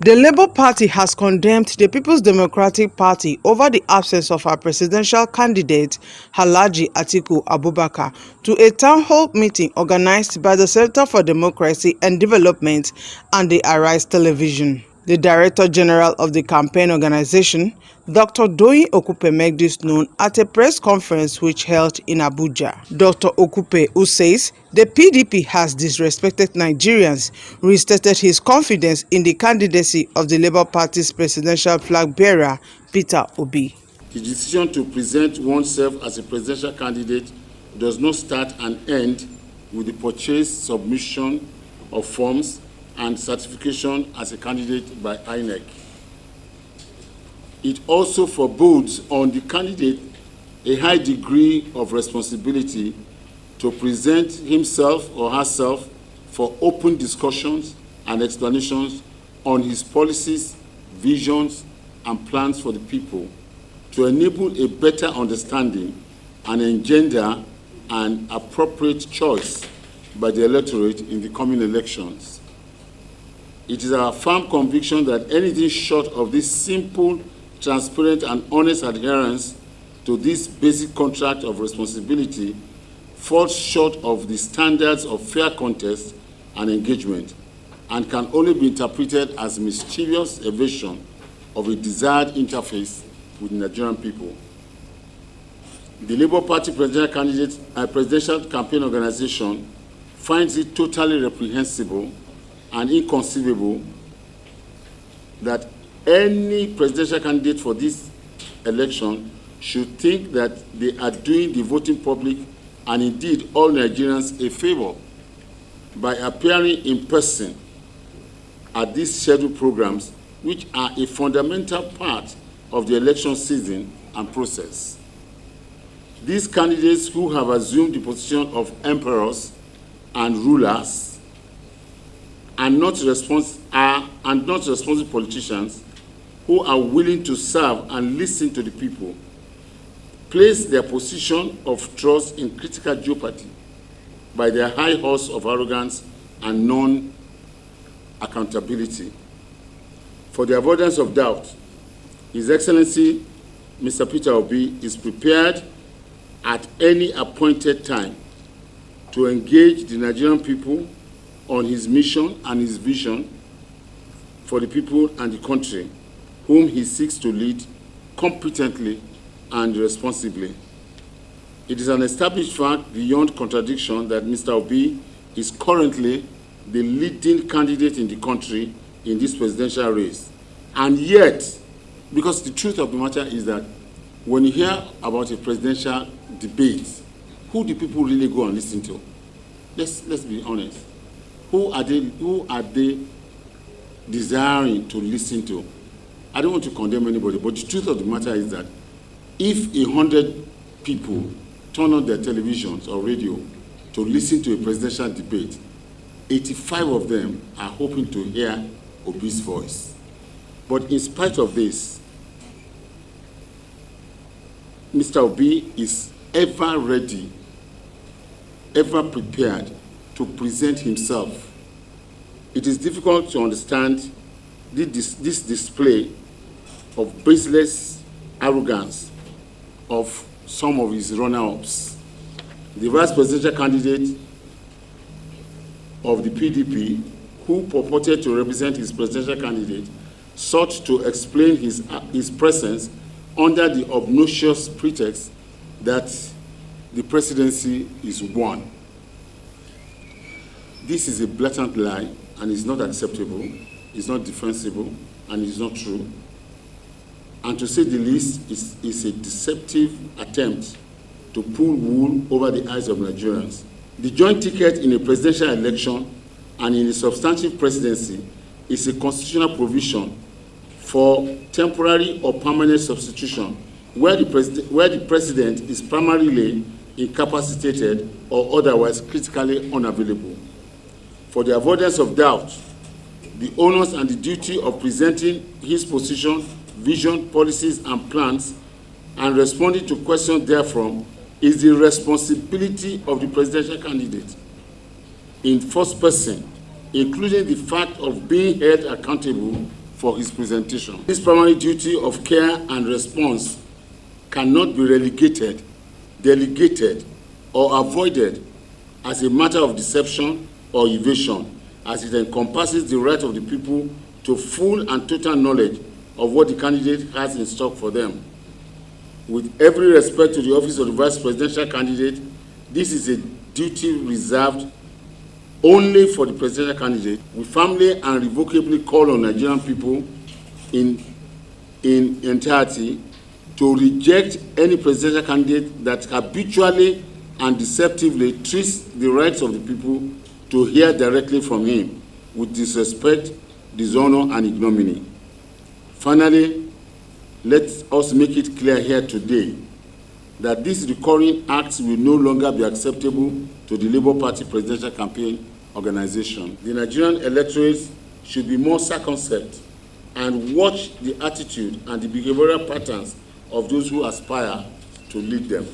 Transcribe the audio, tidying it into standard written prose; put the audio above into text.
The Labour Party has condemned the People's Democratic Party over the absence of our presidential candidate, Alhaji Atiku Abubakar, to a town hall meeting organized by the Center for Democracy and Development and the Arise Television. The Director General of the campaign organization, Dr. Doyin Okupe, made this known at a press conference which held in Abuja. Dr. Okupe, who says the PDP has disrespected Nigerians, restated his confidence in the candidacy of the Labour Party's presidential flag bearer, Peter Obi. The decision to present oneself as a presidential candidate does not start and end with the purchase, submission of forms and certification as a candidate by INEC. It also forebodes on the candidate a high degree of responsibility to present himself or herself for open discussions and explanations on his policies, visions, and plans for the people to enable a better understanding and engender an appropriate choice by the electorate in the coming elections. It is our firm conviction that anything short of this simple, transparent, and honest adherence to this basic contract of responsibility falls short of the standards of fair contest and engagement and can only be interpreted as mischievous evasion of a desired interface with the Nigerian people. The Labour Party presidential campaign organization finds it totally reprehensible and inconceivable that any presidential candidate for this election should think that they are doing the voting public and indeed all Nigerians a favor by appearing in person at these scheduled programs, which are a fundamental part of the election season and process. These candidates who have assumed the position of emperors and rulers are not responsible politicians who are willing to serve and listen to the people, place their position of trust in critical jeopardy by their high horse of arrogance and non-accountability. For the avoidance of doubt, His Excellency Mr. Peter Obi is prepared at any appointed time to engage the Nigerian people on his mission and his vision for the people and the country, whom he seeks to lead competently and responsibly. It is an established fact beyond contradiction that Mr. Obi is currently the leading candidate in the country in this presidential race. And yet, because the truth of the matter is that when you hear about a presidential debate, who do people really go and listen to? Let's be honest. Who are they desiring to listen to? I don't want to condemn anybody, but the truth of the matter is that if 100 people turn on their televisions or radio to listen to a presidential debate, 85 of them are hoping to hear Obi's voice. But in spite of this, Mr. Obi is ever ready, ever prepared to present himself. It is difficult to understand this display of baseless arrogance of some of his runner-ups. The vice presidential candidate of the PDP, who purported to represent his presidential candidate, sought to explain his presence under the obnoxious pretext that the presidency is won. This is a blatant lie and is not acceptable, it's not defensible, and it's not true. And to say the least, is a deceptive attempt to pull wool over the eyes of Nigerians. The joint ticket in a presidential election and in a substantive presidency is a constitutional provision for temporary or permanent substitution where the president is primarily incapacitated or otherwise critically unavailable. For the avoidance of doubt, the onus and the duty of presenting his position, vision, policies, and plans, and responding to questions therefrom is the responsibility of the presidential candidate in first person, including the fact of being held accountable for his presentation. This primary duty of care and response cannot be relegated, delegated, or avoided as a matter of deception or evasion, as it encompasses the right of the people to full and total knowledge of what the candidate has in stock for them. With every respect to the office of the vice presidential candidate, this is a duty reserved only for the presidential candidate. We firmly and irrevocably call on Nigerian people in entirety to reject any presidential candidate that habitually and deceptively treats the rights of the people to hear directly from him with disrespect, dishonor, and ignominy. Finally, let us make it clear here today that these recurring acts will no longer be acceptable to the Labour Party presidential campaign organization. The Nigerian electorate should be more circumspect and watch the attitude and the behavioral patterns of those who aspire to lead them.